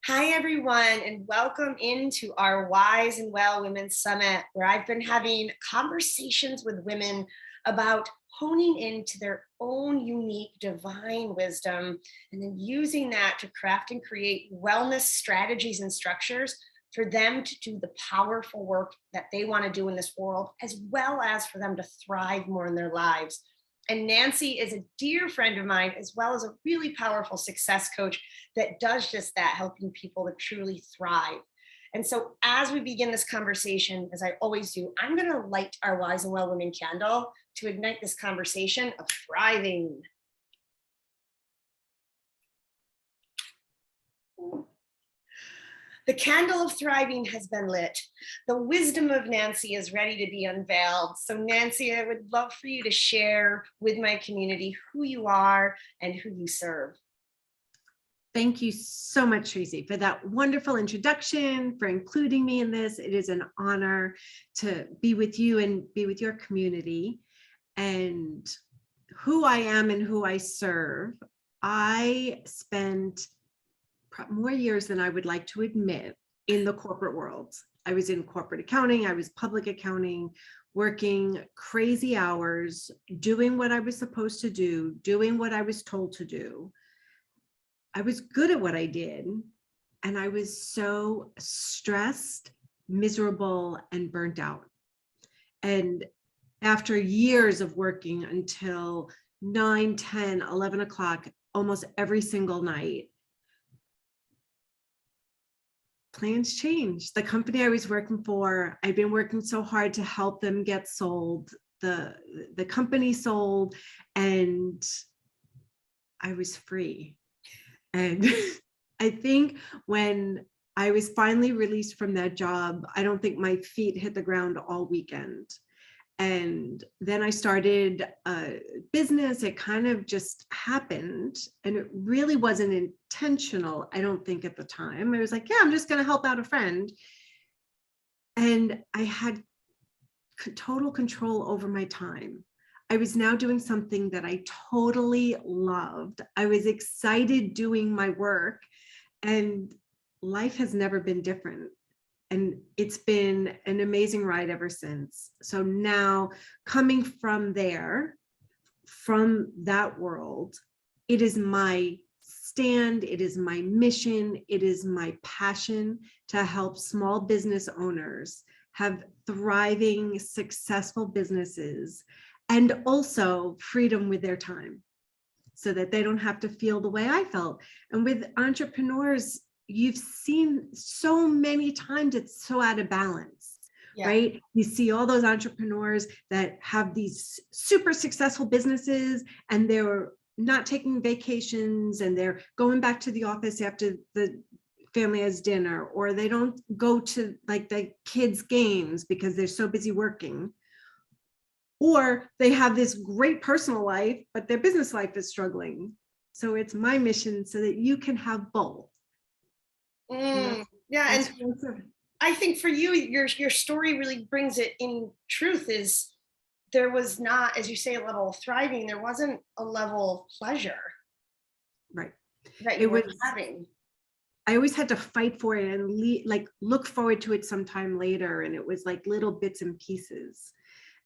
Hi, everyone, and welcome into our Wise and Well Women's Summit, where I've been having conversations with women about honing into their own unique divine wisdom and then using that to craft and create wellness strategies and structures for them to do the powerful work that they want to do in this world, as well as for them to thrive more in their lives. And Nancy is a dear friend of mine, as well as a really powerful success coach that does just that, helping people to truly thrive. And so, as we begin this conversation, as I always do, I'm going to light our Wise and Well Women candle to ignite this conversation of thriving. The candle of thriving has been lit. The wisdom of Nancy is ready to be unveiled. So, Nancy, I would love for you to share with my community who you are and who you serve. Thank you so much, Tracy, for that wonderful introduction, for including me in this. It is an honor to be with you and be with your community. And who I am and who I serve, I spent more years than I would like to admit in the corporate world. I was in corporate accounting, I was public accounting, working crazy hours, doing what I was supposed to do, doing what I was told to do. I was good at what I did, and I was so stressed, miserable, and burnt out. And after years of working until 9, 10, 11 o'clock, almost every single night, plans changed. The company I was working for, I'd been working so hard to help them get sold. The company sold, and I was free. And I think when I was finally released from that job, I don't think my feet hit the ground all weekend. And then I started a business. It kind of just happened, and it really wasn't intentional, I don't think, at the time. I was like, yeah, I'm just going to help out a friend. And I had total control over my time. I was now doing something that I totally loved. I was excited doing my work, and life has never been different. And it's been an amazing ride ever since. So now, coming from there, from that world, it is my stand, it is my mission, it is my passion to help small business owners have thriving, successful businesses, and also freedom with their time, so that they don't have to feel the way I felt. And with entrepreneurs, you've seen so many times it's so out of balance, right? You see all those entrepreneurs that have these super successful businesses, and they're not taking vacations, and they're going back to the office after the family has dinner, or they don't go to like the kids' games because they're so busy working. Or they have this great personal life, but their business life is struggling. So it's my mission so that you can have both. Yeah, and I think for you, your story really brings it in truth. Is there was not, as you say, a level of thriving. There wasn't a level of pleasure, right? That you were having. I always had to fight for it and like look forward to it sometime later, and it was like little bits and pieces.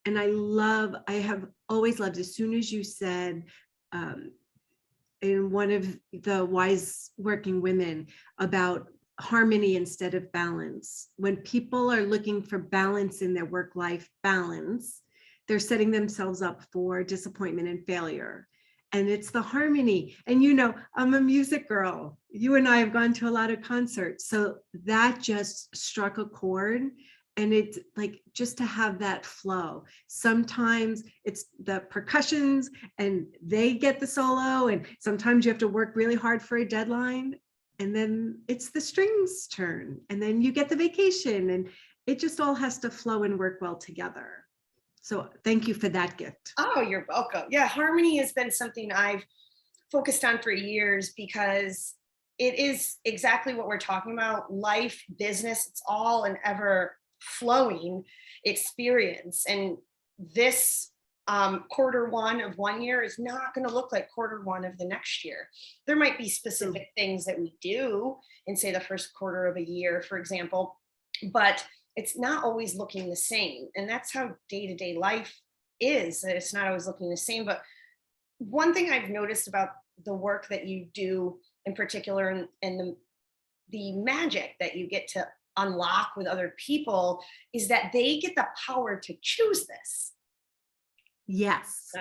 And I have always loved, as soon as you said, in one of the Wise Working Women, about harmony instead of balance. When people are looking for balance in their work-life balance, they're setting themselves up for disappointment and failure. And it's the harmony. And you know, I'm a music girl. You and I have gone to a lot of concerts. So that just struck a chord. And it's like, just to have that flow. Sometimes it's the percussions and they get the solo, and sometimes you have to work really hard for a deadline, and then it's the strings turn, and then you get the vacation, and it just all has to flow and work well together. So thank you for that gift. Oh, you're welcome. Yeah, harmony has been something I've focused on for years, because it is exactly what we're talking about. Life, business, it's all an ever flowing experience. And this quarter one of one year is not going to look like quarter one of the next year. There might be specific things that we do in, say, the first quarter of a year, for example, but it's not always looking the same. And that's how day-to-day life is. It's not always looking the same. But one thing I've noticed about the work that you do in particular, and the magic that you get to unlock with other people, is that they get the power to choose this. Yes.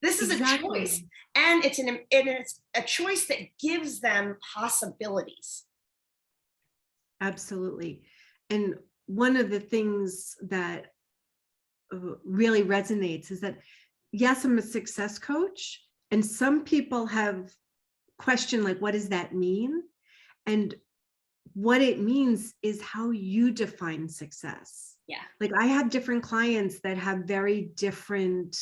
This is Exactly. a choice, and it's a choice that gives them possibilities. Absolutely. And one of the things that really resonates is that, yes, I'm a success coach, and some people have questioned, like, what does that mean? And what it means is how you define success. Yeah. Like, I have different clients that have very different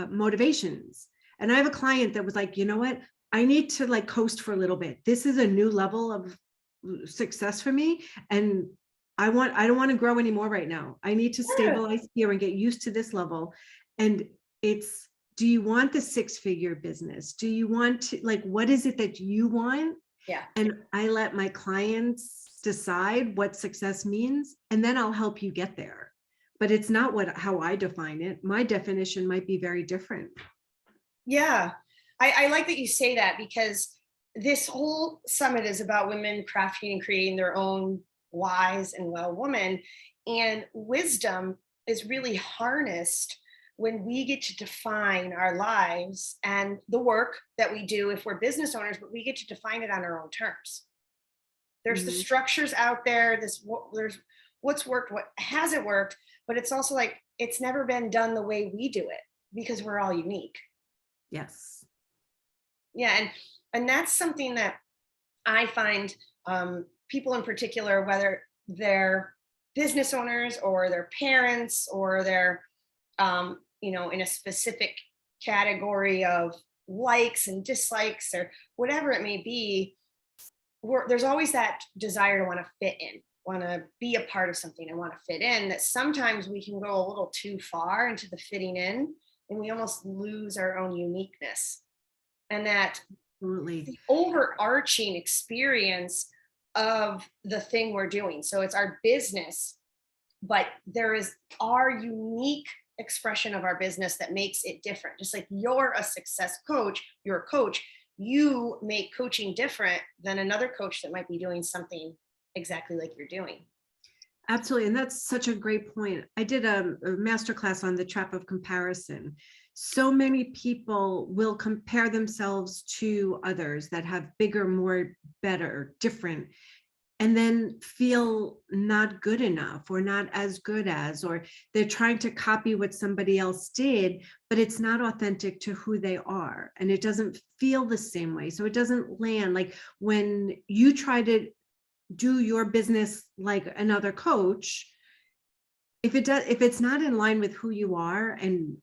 motivations. And I have a client that was like, you know what? I need to like coast for a little bit. This is a new level of success for me. And I don't want to grow anymore right now. I need to stabilize here and get used to this level. And it's, do you want the 6-figure business? Do you want to, like, what is it that you want? Yeah. And I let my clients decide what success means, and then I'll help you get there. But it's not how I define it. My definition might be very different. Yeah. I like that you say that, because this whole summit is about women crafting and creating their own wise and well woman. And wisdom is really harnessed when we get to define our lives and the work that we do if we're business owners, but we get to define it on our own terms. There's the structures out there, there's what's worked, what hasn't worked, but it's also like, it's never been done the way we do it, because we're all unique. Yes. Yeah. And that's something that I find people in particular, whether they're business owners or they're parents or they're, in a specific category of likes and dislikes or whatever it may be, there's always that desire to want to fit in, want to be a part of something, and want to fit in, that sometimes we can go a little too far into the fitting in and we almost lose our own uniqueness. And that Absolutely. the overarching experience of the thing we're doing. So it's our business, but there is our unique expression of our business that makes it different. Just like you're a success coach, you're a coach, you make coaching different than another coach that might be doing something exactly like you're doing. Absolutely. And that's such a great point. I did a masterclass on the trap of comparison. So many people will compare themselves to others that have bigger, more, better, different, and then feel not good enough or not as good as, or they're trying to copy what somebody else did, but it's not authentic to who they are. And it doesn't feel the same way. So it doesn't land. Like when you try to do your business like another coach, if it's not in line with who you are, and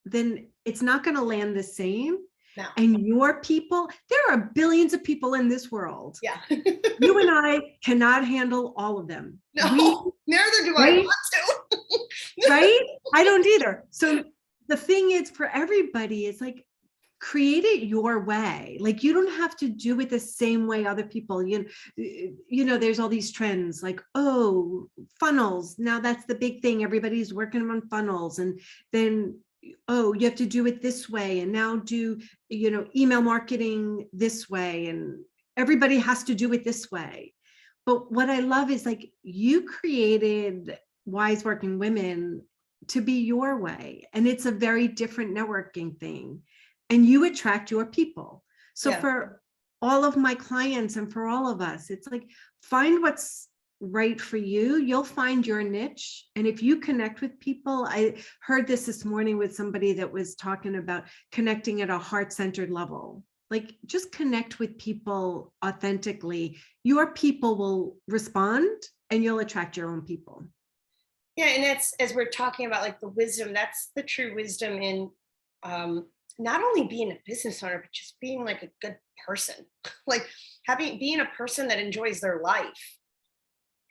then it's not going to land the same. No. And your people, there are billions of people in this world. Yeah. You and I cannot handle all of them. No, neither do I want to. Right? I don't either. So the thing is, for everybody, it's like, create it your way. Like, you don't have to do it the same way other people, there's all these trends like, oh, funnels. Now that's the big thing. Everybody's working on funnels. And then, oh, you have to do it this way. And now do, email marketing this way. And everybody has to do it this way. But what I love is, like, you created Wise Working Women to be your way. And it's a very different networking thing. And you attract your people. So for all of my clients and for all of us, it's like, find what's right for you. You'll find your niche. And if you connect with people, I heard this morning with somebody that was talking about connecting at a heart-centered level. Like, just connect with people authentically. Your people will respond and you'll attract your own people. Yeah. And that's, as we're talking about, like, the wisdom, that's the true wisdom in not only being a business owner, but just being like a good person. Like, being a person that enjoys their life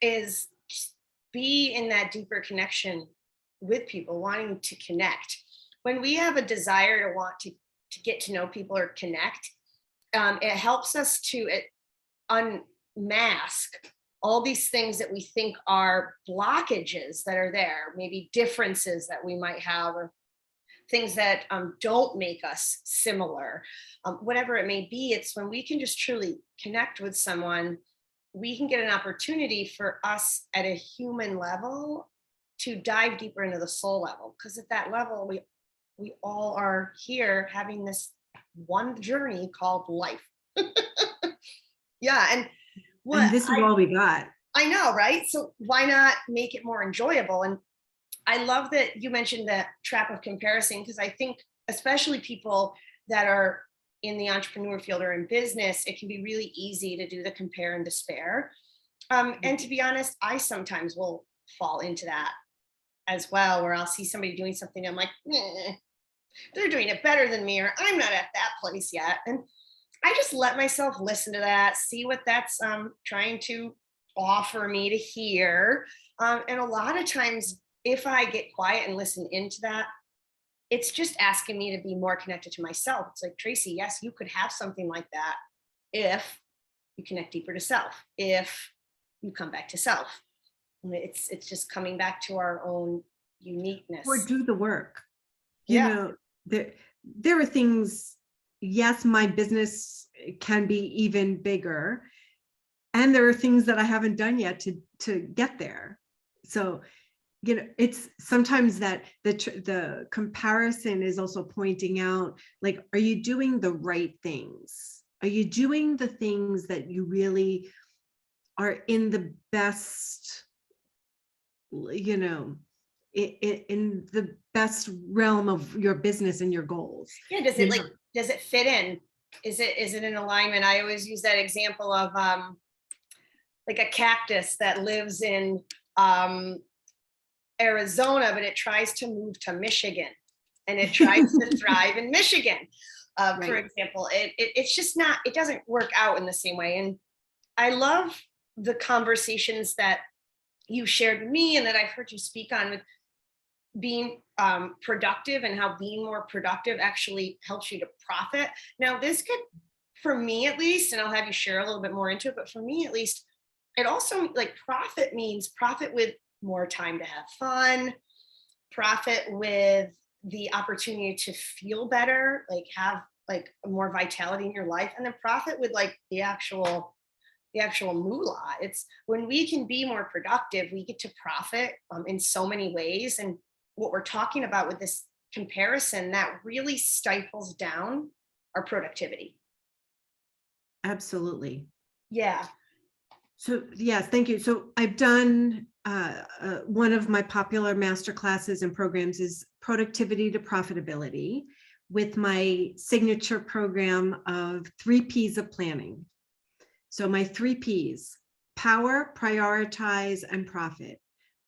is just be in that deeper connection with people, wanting to connect. When we have a desire to want to get to know people or connect, it helps us to unmask all these things that we think are blockages that are there, maybe differences that we might have, or things that don't make us similar, whatever it may be. It's when we can just truly connect with someone, we can get an opportunity for us at a human level to dive deeper into the soul level. Because at that level, we all are here having this one journey called life. Yeah, and what And this is all we got. I know, right? So why not make it more enjoyable? And I love that you mentioned the trap of comparison, because I think especially people that are in the entrepreneur field or in business, it can be really easy to do the compare and despair. And to be honest, I sometimes will fall into that as well, where I'll see somebody doing something, I'm like, they're doing it better than me, or I'm not at that place yet. And I just let myself listen to that, see what that's trying to offer me to hear. And a lot of times, if I get quiet and listen into that, it's just asking me to be more connected to myself. It's like, Tracy, yes, you could have something like that if you connect deeper to self, if you come back to self. It's just coming back to our own uniqueness. Or do the work. Yeah. You know, there are things, yes, my business can be even bigger. And there are things that I haven't done yet to get there. So, you know, it's sometimes that the comparison is also pointing out, like, are you doing the right things? Are you doing the things that you really are in the best, you know, in the best realm of your business and your goals? Yeah. Does it fit in? Is it in alignment? I always use that example of like a cactus that lives in Arizona, but it tries to move to Michigan, and it tries to thrive in Michigan. For example, it's just not, it doesn't work out in the same way. And I love the conversations that you shared with me and that I've heard you speak on, with being productive, and how being more productive actually helps you to profit. Now, this could, for me at least, and I'll have you share a little bit more into it, but for me at least, it also, like, profit means profit with more time to have fun, profit with the opportunity to feel better, like have like more vitality in your life, and then profit with like the actual moolah. It's when we can be more productive, we get to profit in so many ways. And what we're talking about with this comparison, that really stifles down our productivity. Absolutely. Yeah. So yes, thank you. So I've done one of my popular master classes and programs is Productivity to Profitability, with my signature program of 3 P's of planning. So my 3 P's: power, prioritize, and profit.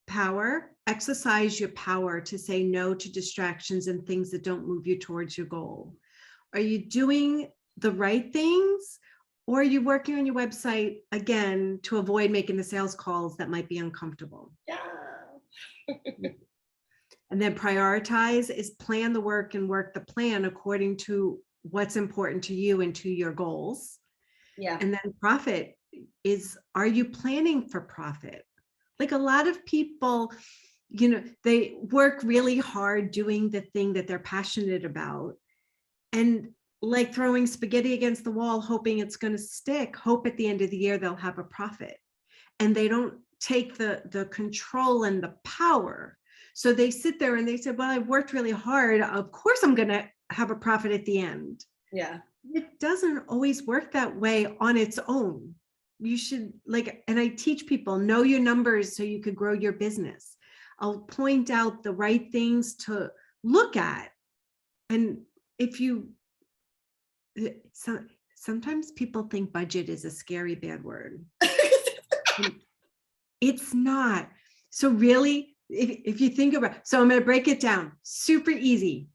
Power: exercise your power to say no to distractions and things that don't move you towards your goal. Are you doing the right things? Or are you working on your website again to avoid making the sales calls that might be uncomfortable? Yeah. And then prioritize is plan the work and work the plan according to what's important to you and to your goals. Yeah. And then profit is, are you planning for profit? Like, a lot of people, you know, they work really hard doing the thing that they're passionate about, and like throwing spaghetti against the wall, hoping it's going to stick, hope at the end of the year they'll have a profit. And they don't take the control and the power. So they sit there and they say, well, I've worked really hard, of course I'm going to have a profit at the end. Yeah. It doesn't always work that way on its own. You should, like, and I teach people, know your numbers so you could grow your business. I'll point out the right things to look at. And if you, sometimes people think budget is a scary bad word. It's not. So really, if you think about, so I'm going to break it down super easy.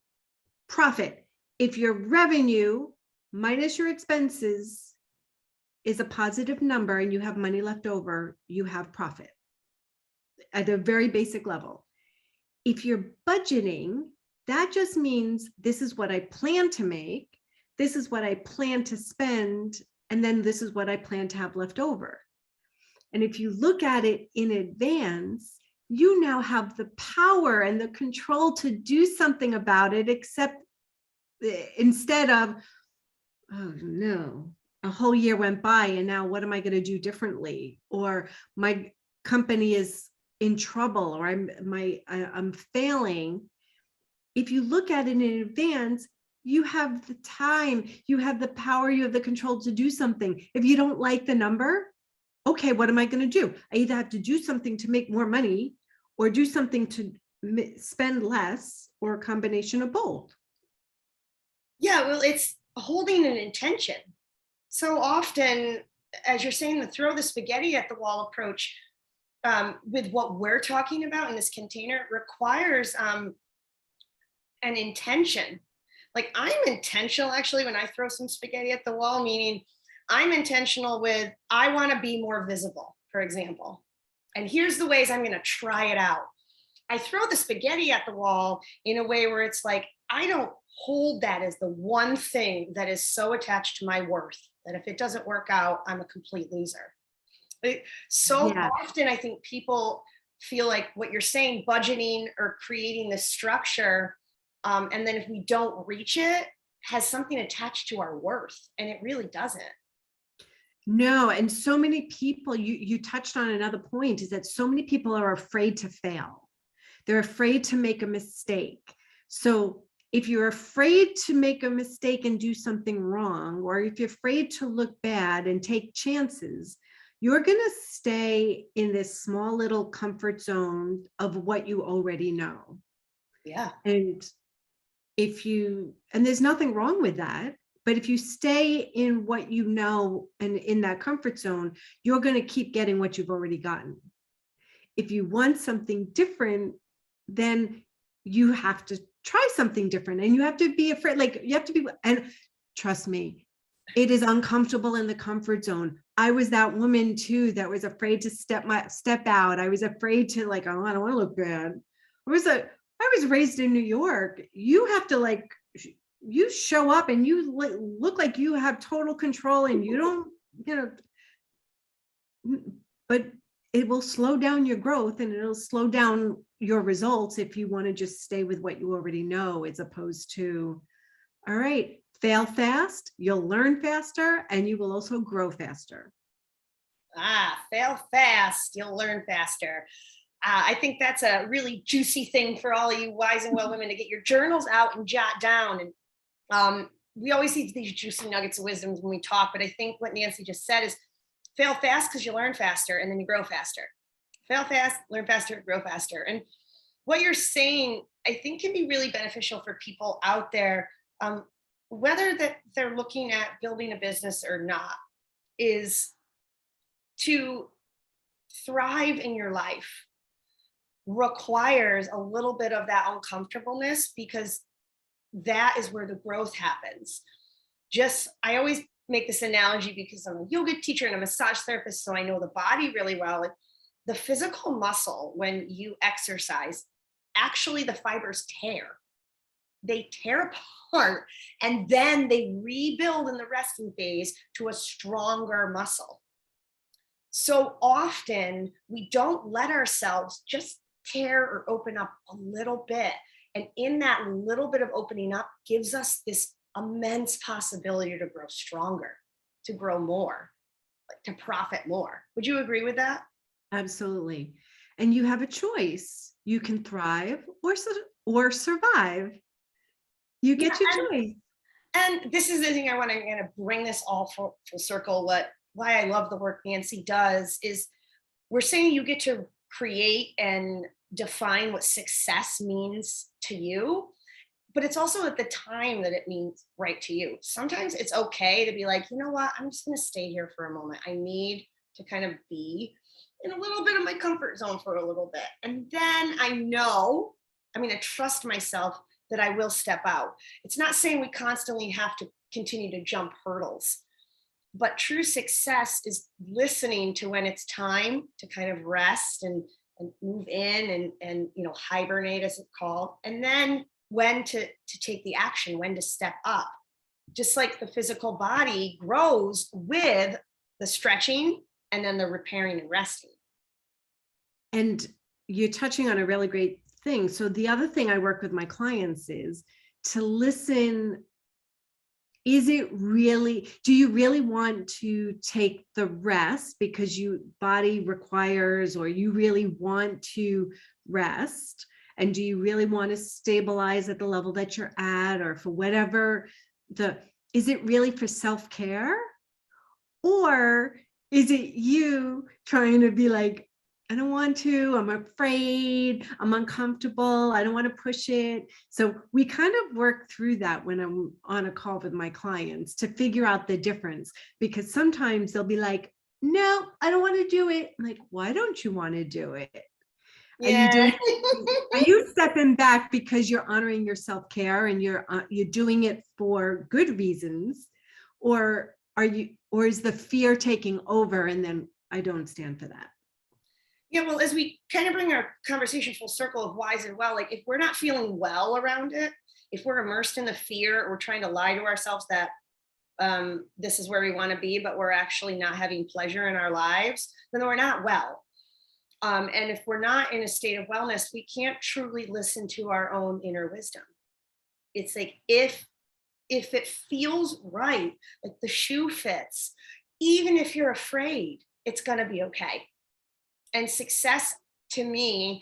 Profit: if your revenue minus your expenses is a positive number and you have money left over, you have profit at a very basic level. If you're budgeting, that just means this is what I plan to make, this is what I plan to spend, and then this is what I plan to have left over. And if you look at it in advance, you now have the power and the control to do something about it, except instead of, oh no, a whole year went by and now what am I going to do differently? Or my company is in trouble, or I'm failing. If you look at it in advance, you have the time, you have the power, you have the control to do something. If you don't like the number, okay, what am I going to do? I either have to do something to make more money or do something to spend less, or a combination of both. Yeah, well, it's holding an intention. So often, as you're saying, the throw the spaghetti at the wall approach, with what we're talking about in this container, requires an intention. Like, I'm intentional actually when I throw some spaghetti at the wall, meaning I'm intentional with, I want to be more visible, for example. And here's the ways I'm going to try it out. I throw the spaghetti at the wall in a way where it's like, I don't hold that as the one thing that is so attached to my worth that if it doesn't work out, I'm a complete loser. So Yeah. often, I think people feel like what you're saying, budgeting or creating this structure, and then if we don't reach it, has something attached to our worth, and it really doesn't. No, and so many people, you touched on another point, is that so many people are afraid to fail. They're afraid to make a mistake. So if you're afraid to make a mistake and do something wrong, or if you're afraid to look bad and take chances, you're going to stay in this small little comfort zone of what you already know. Yeah. And and there's nothing wrong with that, but if you stay in what you know and in that comfort zone, you're going to keep getting what you've already gotten. If you want something different, then you have to try something different, and you have to be afraid, like you have to be, and trust me, it is uncomfortable in the comfort zone. I was that woman too that was afraid to step out. I was afraid to, like, oh, I don't want to look bad. I was raised in New York. You have to, like, you show up and you look like you have total control, and you don't, but it will slow down your growth and it'll slow down your results if you want to just stay with what you already know, as opposed to, all right, fail fast, you'll learn faster, and you will also grow faster. Fail fast, you'll learn faster. I think that's a really juicy thing for all of you wise and well women to get your journals out and jot down. And we always see these juicy nuggets of wisdom when we talk, but I think what Nancy just said is fail fast because you learn faster and then you grow faster. Fail fast, learn faster, grow faster. And what you're saying, I think, can be really beneficial for people out there, whether that they're looking at building a business or not, is to thrive in your life requires a little bit of that uncomfortableness, because that is where the growth happens. I always make this analogy because I'm a yoga teacher and a massage therapist, so I know the body really well. Like, the physical muscle, when you exercise, actually the fibers tear. They tear apart and then they rebuild in the resting phase to a stronger muscle. So often we don't let ourselves just tear or open up a little bit. And in that little bit of opening up gives us this immense possibility to grow stronger, to grow more, to profit more. Would you agree with that? Absolutely. And you have a choice. You can thrive or survive. You get your choice. And this is the thing I want to kind of bring this all full circle. Why I love the work Nancy does is, we're saying you get to create and define what success means to you, but it's also at the time that it means right to you. Sometimes it's okay to be like, you know what, I'm just going to stay here for a moment. I need to kind of be in a little bit of my comfort zone for a little bit. And then I trust myself that I will step out. It's not saying we constantly have to continue to jump hurdles, but true success is listening to when it's time to kind of rest and and move in and hibernate, as it's called, and then when to take the action, when to step up. Just like the physical body grows with the stretching and then the repairing and resting. And you're touching on a really great thing. So the other thing I work with my clients is to listen. Do you really want to take the rest because body requires, or you really want to rest? And do you really want to stabilize at the level that you're at, or for whatever is it really for self-care? Or is it you trying to be like, I don't want to, I'm afraid, I'm uncomfortable, I don't want to push it. So we kind of work through that when I'm on a call with my clients to figure out the difference, because sometimes they'll be like, no, I don't want to do it. I'm like, why don't you want to do it? Yeah. Are you stepping back because you're honoring your self-care and you're doing it for good reasons? Or is the fear taking over, and then I don't stand for that? Yeah, well, as we kind of bring our conversation full circle of wise and well, like if we're not feeling well around it, if we're immersed in the fear, or we're trying to lie to ourselves that this is where we want to be, but we're actually not having pleasure in our lives, then we're not well. And if we're not in a state of wellness, we can't truly listen to our own inner wisdom. It's like if it feels right, like the shoe fits, even if you're afraid, it's going to be okay. And success to me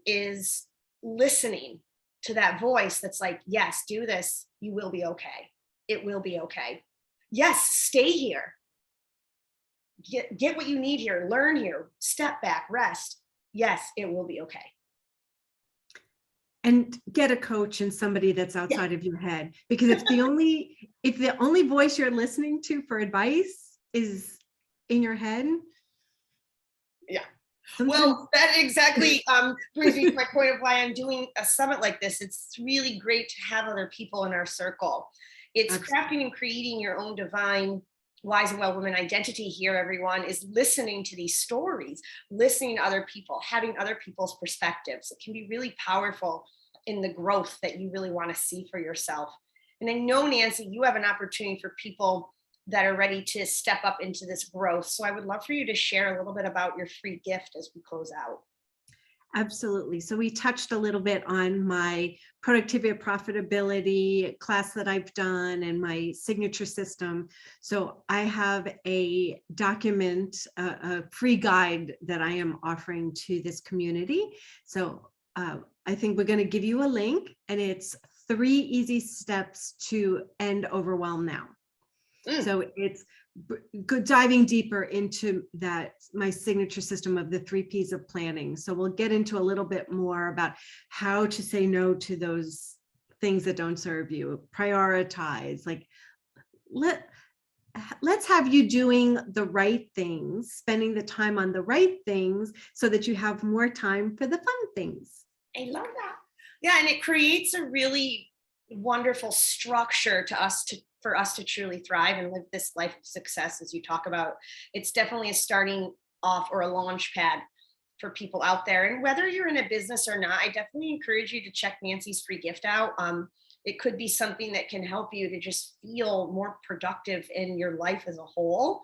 is listening to that voice that's like, yes, do this. You will be okay. It will be okay. Yes, stay here. Get what you need here. Learn here. Step back. Rest. Yes, it will be okay. And get a coach and somebody that's outside of your head, because if the only voice you're listening to for advice is in your head. Yeah. Well, that exactly brings me to my point of why I'm doing a summit like this. It's really great to have other people in our circle. It's crafting and creating your own divine wise and well woman identity here. Everyone is listening to these stories, listening to other people, having other people's perspectives. It can be really powerful in the growth that you really want to see for yourself. And I know, Nancy, you have an opportunity for people that are ready to step up into this growth. So I would love for you to share a little bit about your free gift as we close out. Absolutely. So we touched a little bit on my productivity and profitability class that I've done and my signature system. So I have a document, a free guide that I am offering to this community. So I think we're going to give you a link, and it's 3 easy steps to end overwhelm now. So it's good diving deeper into that, my signature system of the 3 P's of planning. So we'll get into a little bit more about how to say no to those things that don't serve you, prioritize, like let's have you doing the right things, spending the time on the right things so that you have more time for the fun things. I love that. Yeah, and it creates a really wonderful structure for us to truly thrive and live this life of success, as you talk about. It's definitely a starting off or a launch pad for people out there. And whether you're in a business or not, I definitely encourage you to check Nancy's free gift out. It could be something that can help you to just feel more productive in your life as a whole.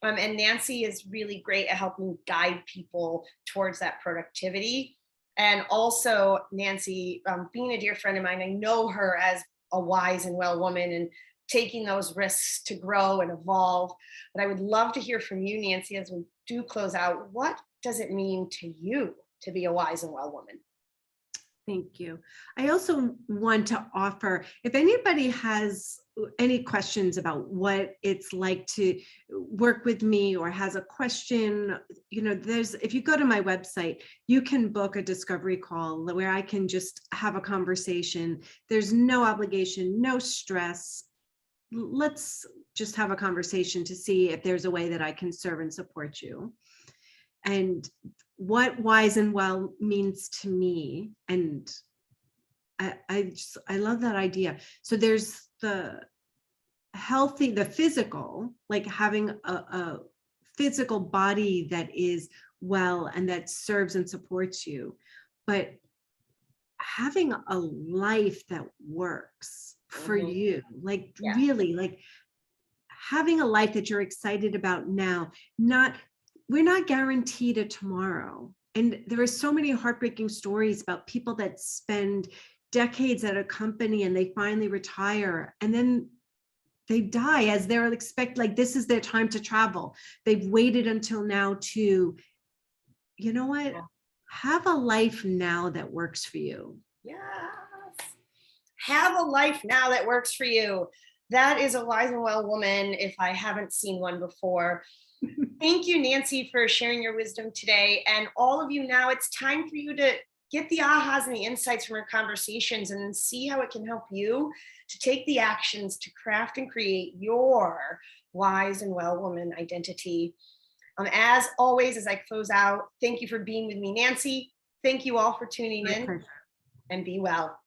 And Nancy is really great at helping guide people towards that productivity. And also, Nancy, being a dear friend of mine, I know her as a wise and well woman and taking those risks to grow and evolve. But I would love to hear from you, Nancy, as we do close out. What does it mean to you to be a wise and well woman? Thank you. I also want to offer, if anybody has any questions about what it's like to work with me or has a question, if you go to my website, you can book a discovery call where I can just have a conversation. There's no obligation, no stress. Let's just have a conversation to see if there's a way that I can serve and support you. And what wise and well means to me, and I love that idea. So there's the healthy, the physical, like having a physical body that is well and that serves and supports you. But having a life that works for Mhm. you, like Yeah. really, like having a life that you're excited about now, not, we're not guaranteed a tomorrow. And there are so many heartbreaking stories about people that spend decades at a company and they finally retire and then they die as they're expect, like this is their time to travel. They've waited until now to, you know what? Yeah. Have a life now that works for you. Yes. Have a life now that works for you. That is a wise and well woman, if I haven't seen one before. Thank you, Nancy, for sharing your wisdom today. And all of you, now it's time for you to get the ahas and the insights from our conversations and see how it can help you to take the actions to craft and create your wise and well woman identity. As always, as I close out, thank you for being with me, Nancy. Thank you all for tuning My in, pleasure. and be well.